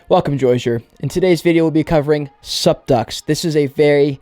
Welcome, Joyage. In today's video, we'll be covering SUPDUCKS. This is a very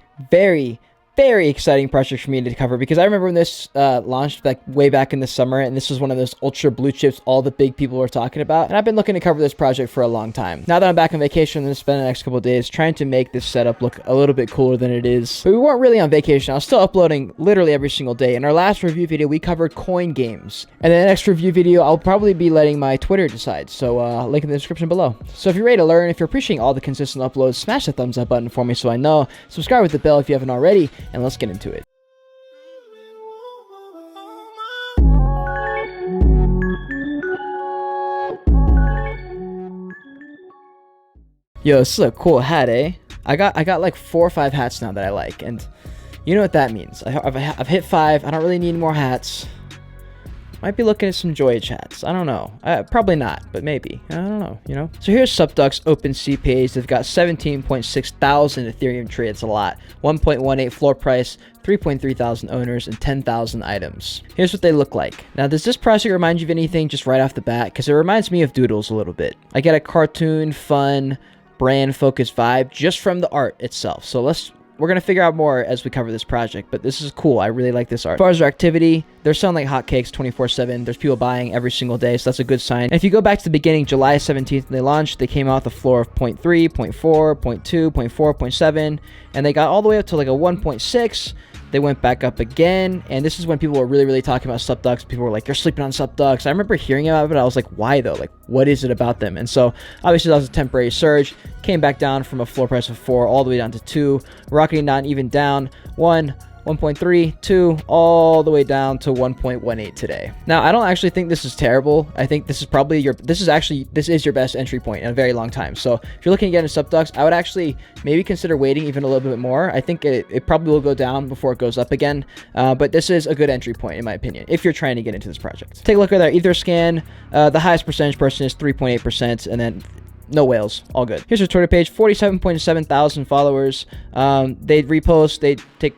exciting project for me to cover because I remember when this launched like way back in the summer, and this was one of those ultra blue chips all the big people were talking about, and I've been looking to cover this project for a long time. Now that I'm back on vacation, I'm going to spend the next couple of days trying to make this setup look a little bit cooler than it is. But we weren't really on vacation. I was still uploading literally every single day. In our last review video, we covered coin games, and in the next review video, I'll probably be letting my Twitter decide, so link in the description below. So if you're ready to learn, if you're appreciating all the consistent uploads, smash the thumbs up button for me so I know. Subscribe with the bell if you haven't already, and let's get into it. Yo, this is a cool hat, eh? I got like 4 or 5 hats now that I like, and you know what that means. I've hit 5. I don't really need more hats. Might be looking at some Joyage hats. I don't know. Probably not, but maybe. I don't know, you know? So here's SUPDUCKS OpenSea page. They've got 17.6 thousand Ethereum trades, a lot. 1.18 floor price, 3.3 thousand owners, and 10,000 items. Here's what they look like. Now, does this project remind you of anything just right off the bat? Because it reminds me of Doodles a little bit. I get a cartoon, fun, brand-focused vibe just from the art itself. So we're going to figure out more as we cover this project, but this is cool. I really like this art. As far as their activity, they're selling like hotcakes 24/7. There's people buying every single day, so that's a good sign. And if you go back to the beginning, July 17th, when they launched, they came out the floor of 0.3, 0.4, 0.2, 0.4, 0.7, and they got all the way up to like a 1.6. They went back up again, and this is when people were really talking about SUPDUCKS. People were like, you're sleeping on SUPDUCKS. I remember hearing about it, but I was like, why though? Like, what is it about them? And so, obviously, that was a temporary surge. Came back down from a floor price of 4 all the way down to 2. Rocketing down even down 1, 1.3, 2, all the way down to 1.18 today. Now, I don't actually think this is terrible. I think this is probably this is your best entry point in a very long time. So if you're looking to get into SUPDUCKS, I would actually maybe consider waiting even a little bit more. I think it probably will go down before it goes up again. But this is a good entry point in my opinion, if you're trying to get into this project. Take a look at their Ether scan. The highest percentage person is 3.8%, and then no whales, all good. Here's their Twitter page, 47.7 thousand followers. They repost, they take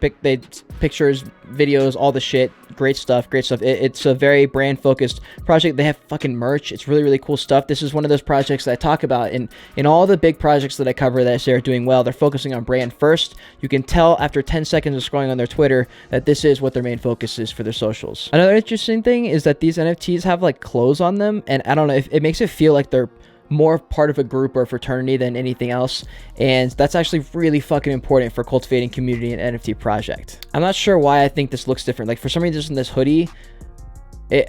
pictures, videos, all the shit. Great stuff. It's a very brand focused project. They have fucking merch. It's really cool stuff. This is one of those projects that I talk about in all the big projects that I cover that I say are doing well. They're focusing on brand first. You can tell after 10 seconds of scrolling on their Twitter that this is what their main focus is for their socials. Another interesting thing is that these NFTs have like clothes on them, and I don't know, if it makes it feel like they're more part of a group or fraternity than anything else, and that's actually really fucking important for cultivating community and NFT project. I'm not sure why I think this looks different. Like, for some reason, this hoodie, or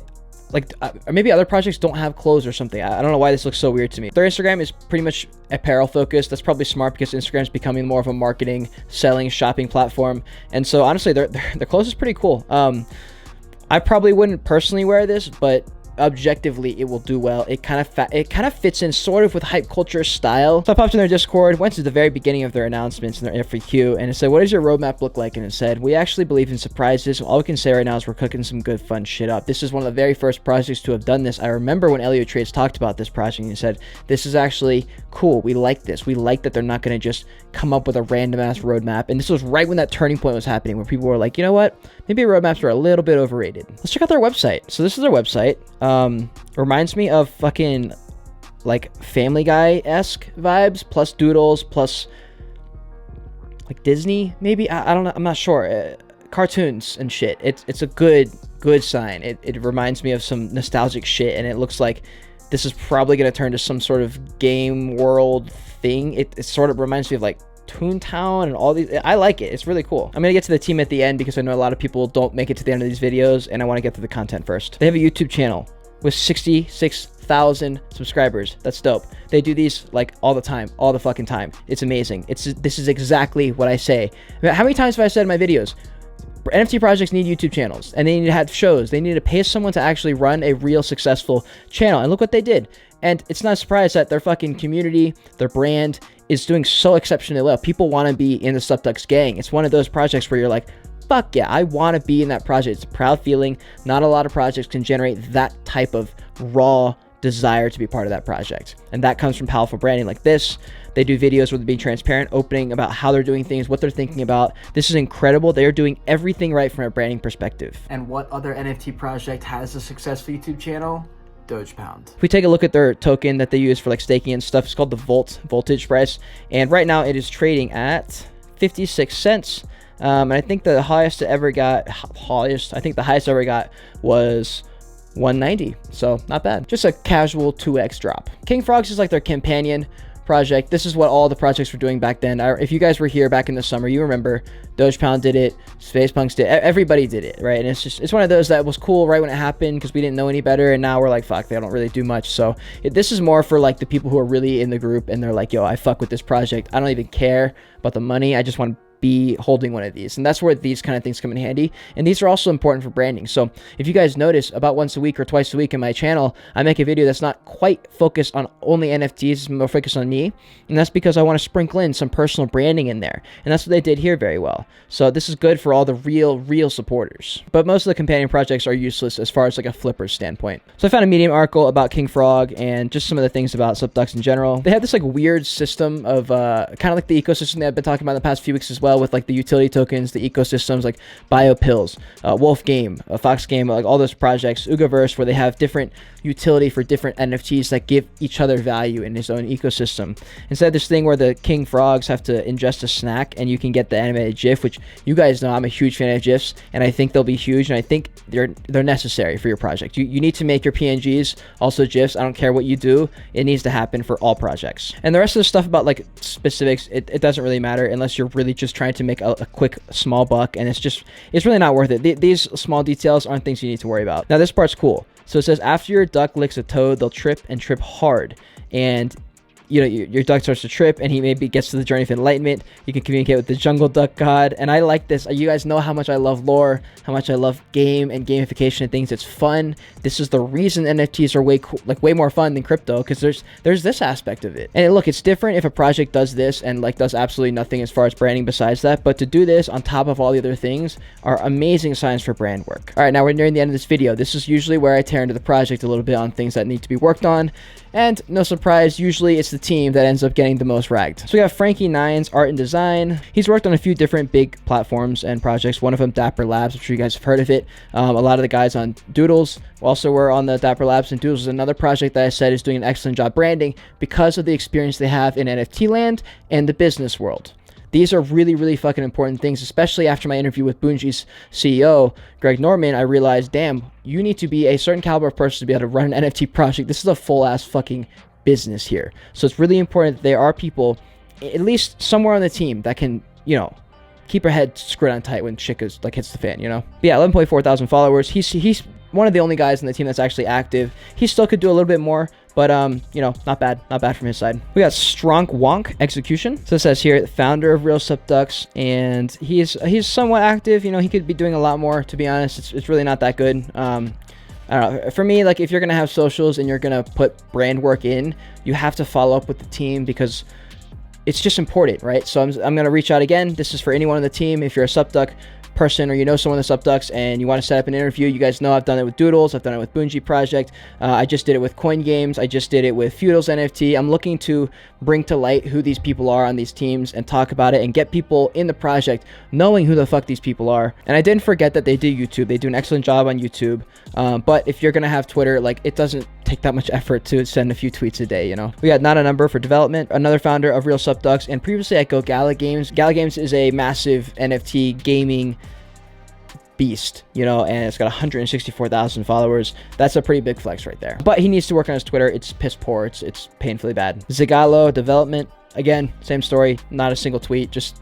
maybe other projects don't have clothes or something. I don't know why this looks so weird to me. Their Instagram is pretty much apparel focused. That's probably smart because Instagram is becoming more of a marketing, selling, shopping platform, and so honestly, their clothes is pretty cool. I probably wouldn't personally wear this, but objectively it will do well. It kind of fits in sort of with hype culture style. So I popped in their Discord, went to the very beginning of their announcements and their FAQ, and it said, what does your roadmap look like? And it said, we actually believe in surprises. All we can say right now is we're cooking some good fun shit up. This is one of the very first projects to have done this. I remember when Elliot Trades talked about this project, and he said, this is actually cool. We like this. We like that they're not going to just come up with a random ass roadmap. And this was right when that turning point was happening, where people were like, you know what, maybe roadmaps are a little bit overrated. Let's check out their website. So this is their website. Reminds me of fucking like Family Guy-esque vibes, plus Doodles, plus like Disney maybe. I don't know, I'm not sure. Cartoons and shit. It's a good sign. It reminds me of some nostalgic shit, and it looks like this is probably going to turn to some sort of game world thing. It sort of reminds me of like Toontown and all these. I like it. It's really cool. I'm gonna get to the team at the end because I know a lot of people don't make it to the end of these videos, and I want to get to the content first. They have a YouTube channel with 66,000 subscribers. That's dope. They do these like all the time, all the fucking time. It's amazing. This is exactly what I say. How many times have I said in my videos, NFT projects need YouTube channels, and they need to have shows. They need to pay someone to actually run a real successful channel, and look what they did. And it's not a surprise that their fucking community, their brand, is doing so exceptionally well. People want to be in the SUPDUCKS gang. It's one of those projects where you're like, fuck yeah, I want to be in that project. It's a proud feeling. Not a lot of projects can generate that type of raw desire to be part of that project, and that comes from powerful branding like this. They do videos where they're being transparent, opening about how they're doing things, what they're thinking about. This is incredible. They're doing everything right from a branding perspective. And what other NFT project has a successful YouTube channel? Doge Pound. If we take a look at their token that they use for like staking and stuff, it's called the voltage price. And right now it is trading at 56 cents. And I think the highest it ever got, I think the highest I ever got was 190. So not bad. Just a casual 2x drop. King Frogs is like their companion project. This is what all the projects were doing back then. If you guys were here back in the summer, you remember Doge Pound did it, Space Punks did it, everybody did it, right? And it's one of those that was cool right when it happened because we didn't know any better, and now we're like, fuck, they don't really do much. So this is more for like the people who are really in the group and they're like, yo, I fuck with this project. I don't even care about the money. I just want to be holding one of these, and that's where these kind of things come in handy. And these are also important for branding. So if you guys notice, about once a week or twice a week in my channel, I make a video that's not quite focused on only NFTs, it's more focused on me, and that's because I want to sprinkle in some personal branding in there, and that's what they did here very well. So this is good for all the real supporters, but most of the companion projects are useless as far as like a flipper standpoint. So I found a Medium article about King Frog and just some of the things about SUPDUCKS in general. They have this like weird system of kind of like the ecosystem that I've been talking about in the past few weeks as well, with like the utility tokens, the ecosystems like BioPills, Wolf Game, Fox Game, like all those projects, Ugaverse, where they have different utility for different NFTs that give each other value in its own ecosystem. Instead of this thing where the King Frogs have to ingest a snack and you can get the animated GIF, which you guys know I'm a huge fan of GIFs, and I think they'll be huge, and I think they're necessary for your project. You need to make your PNGs also GIFs. I don't care what you do, it needs to happen for all projects. And the rest of the stuff about like specifics, it doesn't really matter unless you're really just trying to make a quick small buck, and it's really not worth it. These small details aren't things you need to worry about. Now this part's cool. So it says, after your duck licks a toad, they'll trip and trip hard. And you know, your duck starts to trip, and he maybe gets to the journey of enlightenment. You can communicate with the jungle duck god, and I like this. You guys know how much I love lore, how much I love game and gamification and things. It's fun. This is the reason NFTs are way cool, like way more fun than crypto, because there's this aspect of it. And look, it's different if a project does this and like does absolutely nothing as far as branding besides that, but to do this on top of all the other things are amazing signs for brand work. All right, now we're nearing the end of this video. This is usually where I tear into the project a little bit on things that need to be worked on, and no surprise, usually it's the team that ends up getting the most ragged. So we have Frankie Nine's art and design. He's worked on a few different big platforms and projects. One of them, Dapper Labs. I'm sure you guys have heard of it. A lot of the guys on Doodles also were on the Dapper Labs, and Doodles is another project that I said is doing an excellent job branding because of the experience they have in NFT land and the business world. These are really fucking important things, especially after my interview with Bungee's CEO, Greg Norman. I realized, damn, you need to be a certain caliber of person to be able to run an NFT project. This is a full-ass fucking business here. So it's really important that there are people, at least somewhere on the team, that can, you know, keep her head screwed on tight when shit hits the fan, you know? But yeah, 11.4 thousand followers. He's one of the only guys in the team that's actually active. He still could do a little bit more, but you know, not bad from his side. We got Stronk Wonk Execution. So it says here, founder of Real SUPDUCKS, and he's somewhat active. You know, he could be doing a lot more, to be honest. It's really not that good. I don't know. For me, like, if you're gonna have socials and you're gonna put brand work in, you have to follow up with the team because it's just important, right? So I'm gonna reach out again. This is for anyone on the team. If you're a SUPDUCK person or you know someone in the SUPDUCKS and you want to set up an interview, you guys know I've done it with Doodles, I've done it with Bungie Project, I just did it with Coin Games, I just did it with Feudals NFT. I'm looking to bring to light who these people are on these teams and talk about it and get people in the project knowing who the fuck these people are. And I didn't forget that they do YouTube. They do an excellent job on YouTube, but if you're gonna have Twitter, like, it doesn't take that much effort to send a few tweets a day, you know? We got Not a Number for development, another founder of Real SUPDUCKS, and previously at Go Gala Games. Gala Games is a massive NFT gaming beast, you know, and it's got 164,000 followers. That's a pretty big flex right there. But he needs to work on his Twitter. It's piss poor. It's painfully bad. Zigalo development, again, same story. Not a single tweet, just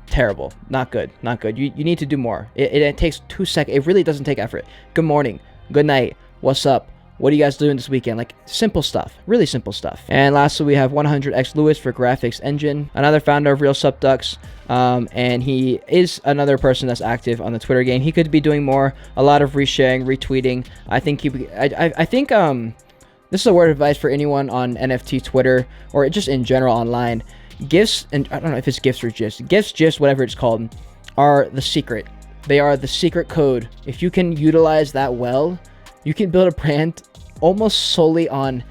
terrible. Not good. You need to do more. It takes 2 seconds. It really doesn't take effort. Good morning, good night, what's up, what are you guys doing this weekend? Like, simple stuff, really simple stuff. And lastly, we have 100x Lewis for graphics engine, another founder of Real SUPDUCKS, and he is another person that's active on the Twitter game. He could be doing more, a lot of resharing, retweeting. I think this is a word of advice for anyone on NFT Twitter or just in general online. GIFs, and I don't know if it's GIFs or GIFs, GIFs, whatever it's called, are the secret. They are the secret code. If you can utilize that well, you can build a brand almost solely on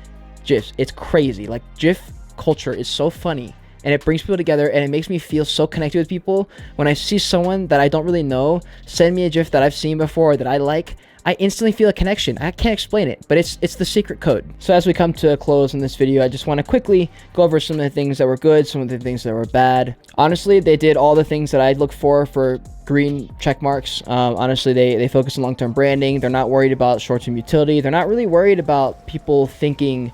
GIFs. It's crazy. Like, GIF culture is so funny, and it brings people together, and it makes me feel so connected with people. When I see someone that I don't really know send me a GIF that I've seen before or that I like, I instantly feel a connection. I can't explain it, but it's the secret code. So as we come to a close in this video, I just want to quickly go over some of the things that were good, some of the things that were bad. Honestly, they did all the things that I'd look for green check marks. Honestly, they focus on long-term branding. They're not worried about short-term utility. They're not really worried about people thinking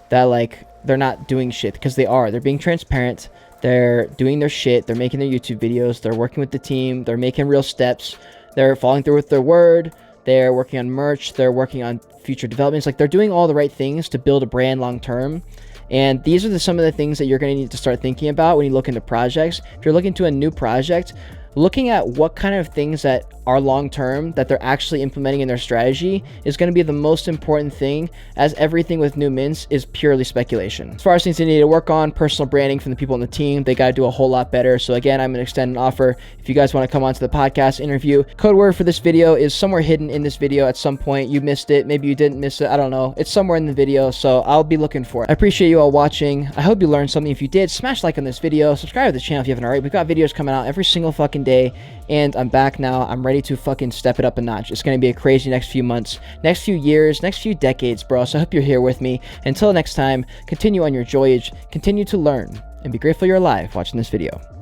that like they're not doing shit, because they are. They're being transparent. They're doing their shit. They're making their YouTube videos. They're working with the team. They're making real steps. They're following through with their word. They're working on merch. They're working on future developments. Like, they're doing all the right things to build a brand long term. And these are some of the things that you're going to need to start thinking about when you look into projects. If you're looking to a new project, looking at what kind of things that are long-term that they're actually implementing in their strategy is going to be the most important thing, as everything with new mints is purely speculation. As far as things they need to work on, personal branding from the people on the team, they got to do a whole lot better. So again, I'm going to extend an offer. If you guys want to come onto the podcast interview, code word for this video is somewhere hidden in this video at some point. You missed it. Maybe you didn't miss it. I don't know. It's somewhere in the video, so I'll be looking for it. I appreciate you all watching. I hope you learned something. If you did, smash like on this video. Subscribe to the channel if you haven't already. We've got videos coming out every single fucking day. And I'm back now. I'm ready to fucking step it up a notch. It's going to be a crazy next few months, next few years, next few decades, bro. So I hope you're here with me. Until next time, continue on your Joyage, continue to learn, and be grateful you're alive watching this video.